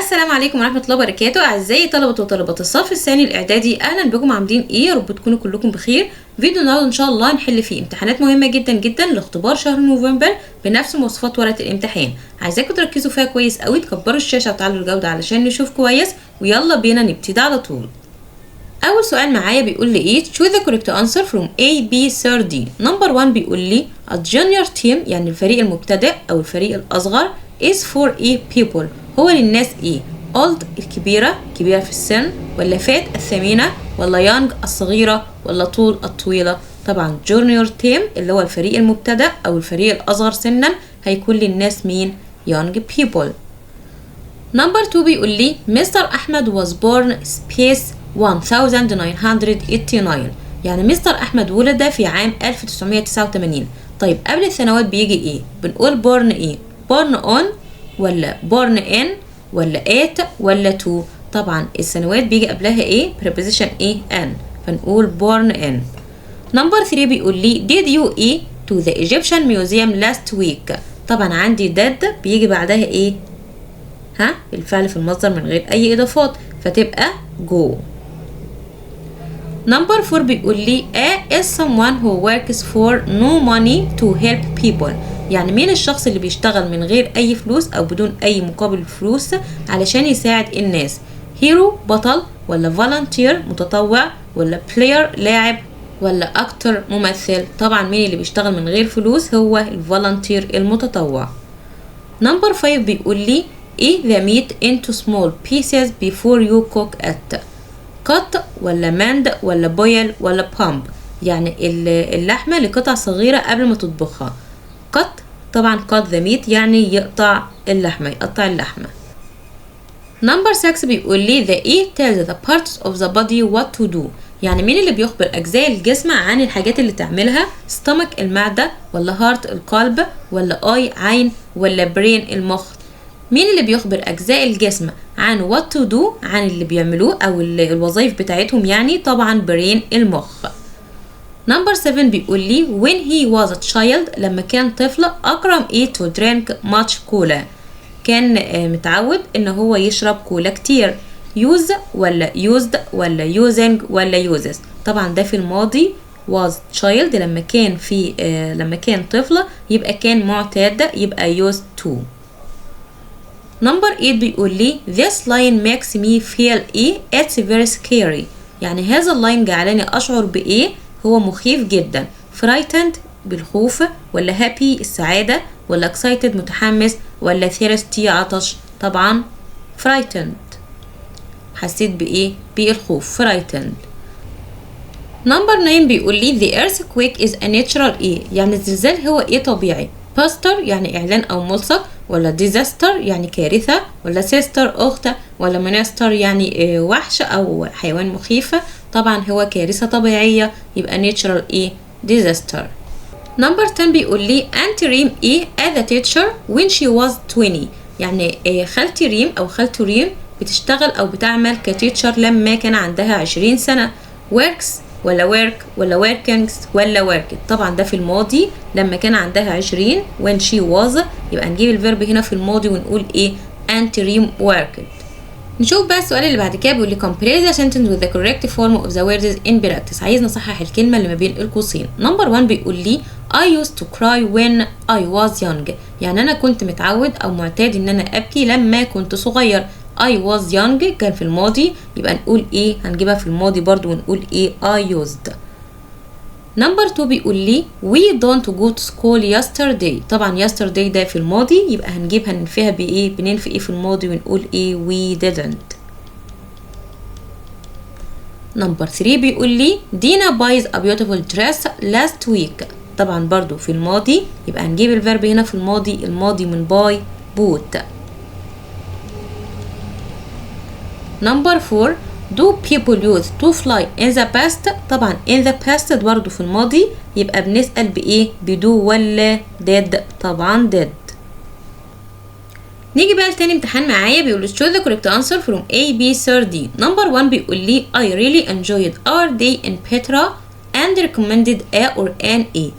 السلام عليكم ورحمة الله وبركاته. أعزائي طلبة وطالبات الصف الثاني الإعدادي، أهلا بكم. عاملين إيه؟ يا رب تكونوا كلكم بخير. فيديو النهارده إن شاء الله نحل فيه امتحانات مهمة جدا جدا لاختبار شهر نوفمبر بنفس مواصفات ورقة الامتحان. عايزاكم تركزوا فيها كويس قوي، تكبروا الشاشة وتعلوا الجودة علشان نشوف كويس، ويلا بينا نبتدي على طول. أول سؤال معايا بيقول لي إيه؟ choose the correct answer from A, B, C, D. نمبر 1 بيقول لي a junior team يعني الفريق المبتدئ أو الفريق الأصغر is for A people هو للناس إيه؟ old الكبيرة في السن، ولا fat الثمينة، ولا young الصغيرة، ولا طول الطويلة؟ طبعا junior team اللي هو الفريق المبتدئ أو الفريق الأصغر سنا هيكون للناس مين؟ young people. نمبر 2 بيقول لي مستر أحمد was born space 1989 يعني مستر أحمد ولد في عام 1989. طيب قبل السنوات بيجي إيه؟ بنقول born إيه؟ born on ولا born in ولا at ولا to؟ طبعا السنوات بيجي قبلها إيه؟ preposition إيه؟ an، فنقول born in. نمبر 3 بيقول لي did you إيه to the Egyptian museum last week؟ طبعا عندي did بيجي بعدها إيه؟ الفعل في المصدر من غير أي إضافات فتبقى go. نمبر 4 بيقول لي A is someone who works for no money to help people يعني مين الشخص اللي بيشتغل من غير أي فلوس أو بدون أي مقابل فلوس علشان يساعد الناس؟ هيرو بطل، ولا فولنتير متطوع، ولا بلاير لاعب، ولا أكتر ممثل؟ طبعا مين اللي بيشتغل من غير فلوس هو الفولنتير المتطوع. نمبر 5 بيقول لي eat the meat into small pieces before you cook it. cut ولا mend ولا boil ولا pump يعني اللحمة لقطع صغيرة قبل ما تطبخها. cut طبعا cut the meat يعني يقطع اللحمة. نمبر 6 بيقول لي the eat tells the parts of the body what to do يعني مين اللي بيخبر أجزاء الجسم عن الحاجات اللي تعملها؟ stomach المعدة، ولا heart القلب، ولا eye عين، ولا brain المخ؟ مين اللي بيخبر أجزاء الجسم عن what to do عن اللي بيعملوه أو الوظائف بتاعتهم يعني؟ طبعا brain المخ. نمبر 7 بيقول لي when he was a child لما كان طفل أكرم إيه to drink much cola كان متعود إن هو يشرب كولا كتير. use ولا used ولا using ولا uses؟ طبعا ده في الماضي was child لما كان طفل يبقى كان معتاد يبقى used to. نمبر 8 بيقول لي this line makes me feel إيه it's very scary يعني هذا اللاين جعلني أشعر بإيه؟ هو مخيف جدا. frightened بالخوف، ولا happy السعادة، ولا excited متحمس، ولا thirsty عطش؟ طبعا frightened حسيت بإيه؟ بالخوف frightened. نمبر 9 بيقول لي the earthquake is a natural إيه يعني الزلزال هو إيه طبيعي؟ باستر يعني إعلان أو ملصق، ولا ديزاستر يعني كارثة، ولا سيستر أخت، ولا مونستر يعني وحش أو حيوان مخيف؟ طبعا هو كارثة طبيعية يبقى ناتشرال إيه ديزاستر. نمبر 10 بيقول لي أنتي ريم إيه as a teacher when she was 20 يعني خالتي ريم أو خالته ريم بتشتغل أو بتعمل كتيتشر لما كان عندها 20 سنة. works ولا work ولا workings ولا worked؟ طبعا ده في الماضي لما كان عندها 20 when she was يبقى نجيب الفيرب هنا في الماضي ونقول ايه Auntie Reem worked. نشوف بقى السؤال اللي بعد كده بيقول لي complete the sentence with the correct form of the words in practice. عايز نصحح الكلمة اللي ما بين القوسين. نمبر 1 بيقول لي I used to cry when I was young يعني أنا كنت متعود أو معتاد إن أنا أبكي لما كنت صغير. I was young كان في الماضي يبقى نقول ايه هنجيبها في الماضي برضو ونقول ايه I used. نمبر 2 بيقول لي we don't go to school yesterday طبعا yesterday ده في الماضي يبقى هنجيبها ننفيها بايه بننفي ايه في الماضي ونقول ايه we didn't. نمبر 3 بيقول لي دينا buys a beautiful dress last week طبعا برضو في الماضي يبقى هنجيب الفيرب هنا في الماضي من buy bought. نمبر 4 do people use to fly in the past طبعا in the past برضو في الماضي يبقى بنسأل بإيه بدو ولا did؟ طبعا did. نيجي بقى لتاني امتحان معايا بيقول choose the correct answer from A, B, C, D. نمبر 1 بيقول لي I really enjoyed our day in Petra and recommended A or an A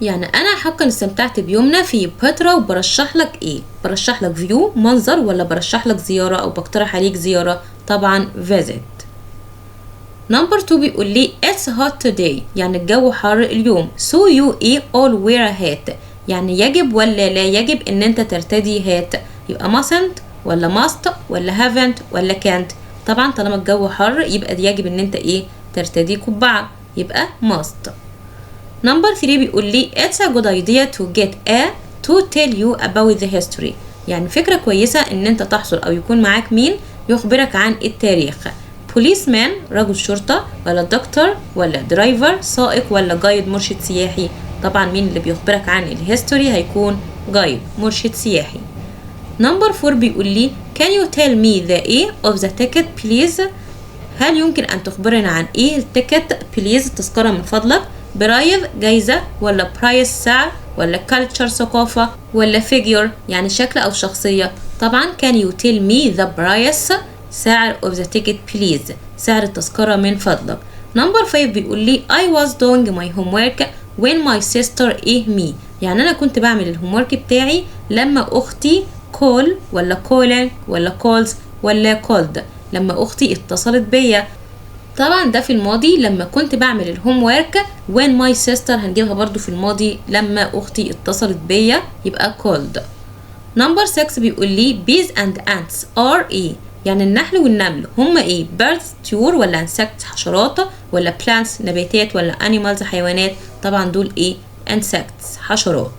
يعني انا حقا استمتعت بيومنا في بترا، وبرشح لك ايه؟ برشح لك فيو منظر، ولا برشح لك زيارة او بقترح عليك زيارة؟ طبعا visit. نمبر 2 بيقول لي it's hot today، يعني الجو حار اليوم. so you all wear a hat، يعني يجب ولا لا يجب ان انت ترتدي هات؟ يبقى mustn't ولا must ولا haven't ولا can't؟ طبعا طالما الجو حر يبقى يجب ان انت ترتدي قبعة، يبقى must. نمبر 3 بيقول لي it's a good idea to get a to tell you about the history، يعني فكرة كويسة ان انت تحصل او يكون معاك مين يخبرك عن التاريخ. بوليسمان رجل شرطة، ولا دكتور، ولا درايفر سائق، ولا جايد مرشد سياحي؟ طبعا مين اللي بيخبرك عن الهيستوري هيكون جايد مرشد سياحي. نمبر 4 بيقول لي can you tell me the of the ticket please، هل يمكن ان تخبرنا عن التيكت بليز التذكرة من فضلك؟ برايز جايزة، ولا برايس سعر، ولا كالتشر ثقافة، ولا فيجور يعني شكل او شخصية؟ طبعا can you tell me the price سعر of the ticket please، سعر التذكرة من فضلك. نمبر 5 بيقول لي I was doing my homework when my sister me، يعني أنا كنت بعمل الهومورك بتاعي لما أختي call ولا calling ولا calls ولا called، لما أختي اتصلت بيا. طبعا ده في الماضي لما كنت بعمل الهومورك when my sister، هنجيبها برضو في الماضي لما أختي اتصلت بيا يبقى called. نمبر 6 بيقول لي bees and ants are يعني النحل والنمل هما birds طيور، ولا insects حشرات، ولا plants نباتات، ولا animals حيوانات؟ طبعا دول insects حشرات.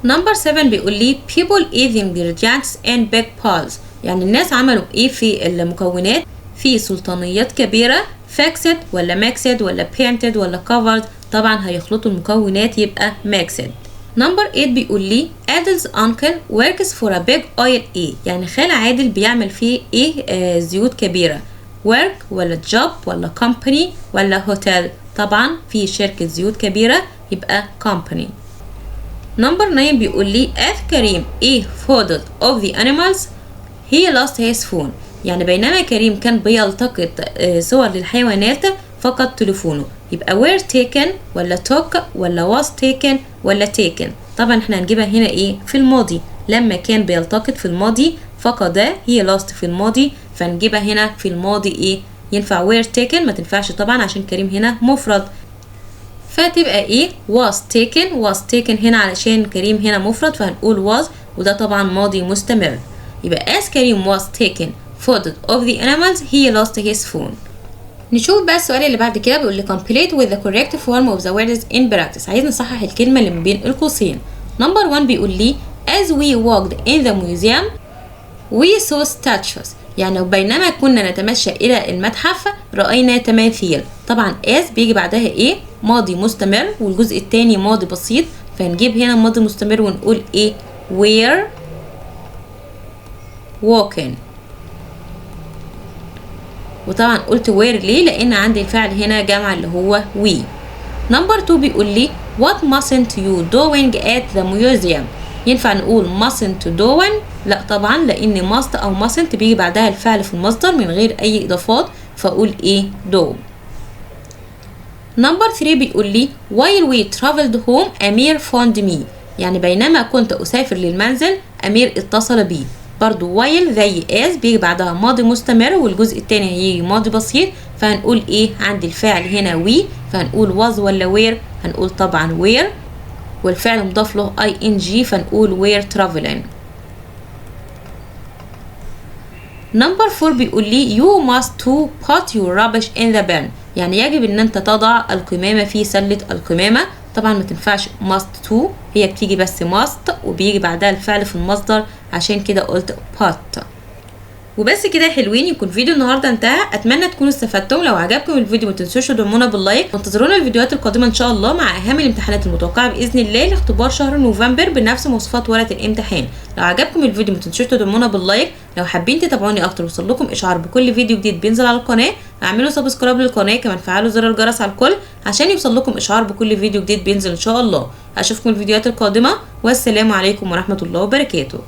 نمبر 7 بيقول لي people eat ingredients in big piles، يعني الناس عملوا في المكونات في سلطانيات كبيرة، fixed ولا mixed ولا painted ولا covered؟ طبعا هيخلطوا المكونات يبقى mixed. نمبر 8 بيقول لي Adil's uncle works for a big oil يعني خال عادل بيعمل فيه زيوت كبيرة. work ولا job ولا company ولا hotel؟ طبعا في شركة زيوت كبيرة يبقى company. نمبر 9 بيقول لي as كريم photos of the animals he lost his phone، يعني بينما كريم كان بيلتقط صور للحيوانات فقد تليفونه، يبقى were taken ولا took ولا was taken ولا taken؟ طبعا احنا هنجيبها هنا في الماضي، لما كان بيلتقط في الماضي فقد he lost في الماضي، فنجيبها هنا في الماضي ينفع were taken؟ ما تنفعش طبعا عشان كريم هنا مفرد، فتبقى was taken هنا علشان كريم هنا مفرد فهنقول was، وده طبعا ماضي مستمر. يبقى as كريم was taken photos of the animals he lost his phone. نشوف بقى السؤال اللي بعد كده بيقول لي complete with the correct form of the words in practice، عايز نصحح الكلمة اللي ما بين القوسين. نمبر 1 بيقول لي as we walked in the museum we saw statues، يعني بينما كنا نتمشى إلى المتحف رأينا تماثيل. طبعا as بيجي بعدها ماضي مستمر، والجزء الثاني ماضي بسيط، فنجيب هنا ماضي مستمر ونقول were walking. وطبعا قلت were ليه؟ لان عندي الفعل هنا جمع اللي هو we. نمبر 2 بيقول لي what mustn't you doing at the museum، ينفع نقول mustn't doing؟ لا طبعا، لان must او mustn't بيجي بعدها الفعل في المصدر من غير اي اضافات، فاقول do. نمبر 3 بيقول لي while we traveled home أمير found me، يعني بينما كنت أسافر للمنزل أمير اتصل بي. برضو while زي as بيجي بعدها ماضي مستمر، والجزء التاني هيجي ماضي بسيط، فهنقول عند الفعل هنا we، فهنقول was ولا were؟ هنقول طبعا were، والفعل مضاف له ing فنقول were traveling. نمبر 4 بيقول لي you must to put your rubbish in the bin، يعني يجب ان انت تضع القمامة في سلة القمامة. طبعا ما تنفعش must to، هي بتيجي بس must وبيجي بعدها الفعل في المصدر، عشان كده قلت put. وبس كده يا حلوين، يكون فيديو النهارده انتهى. اتمنى تكونوا استفدتم. لو عجبكم الفيديو ما تنسوش تدعمونا باللايك، وانتظرونا الفيديوهات القادمه ان شاء الله مع اهم الامتحانات المتوقعه باذن الله لاختبار شهر نوفمبر بنفس مواصفات ورقه الامتحان. لو عجبكم الفيديو ما تنسوش تدعمونا باللايك. لو حابين تتابعوني اكتر ويوصل لكم اشعار بكل فيديو جديد بينزل على القناه، اعملوا سبسكرايب للقناه، كمان فعلوا زر الجرس على الكل عشان يوصل لكم اشعار بكل فيديو جديد بينزل ان شاء الله. اشوفكم الفيديوهات القادمه، والسلام عليكم ورحمه الله وبركاته.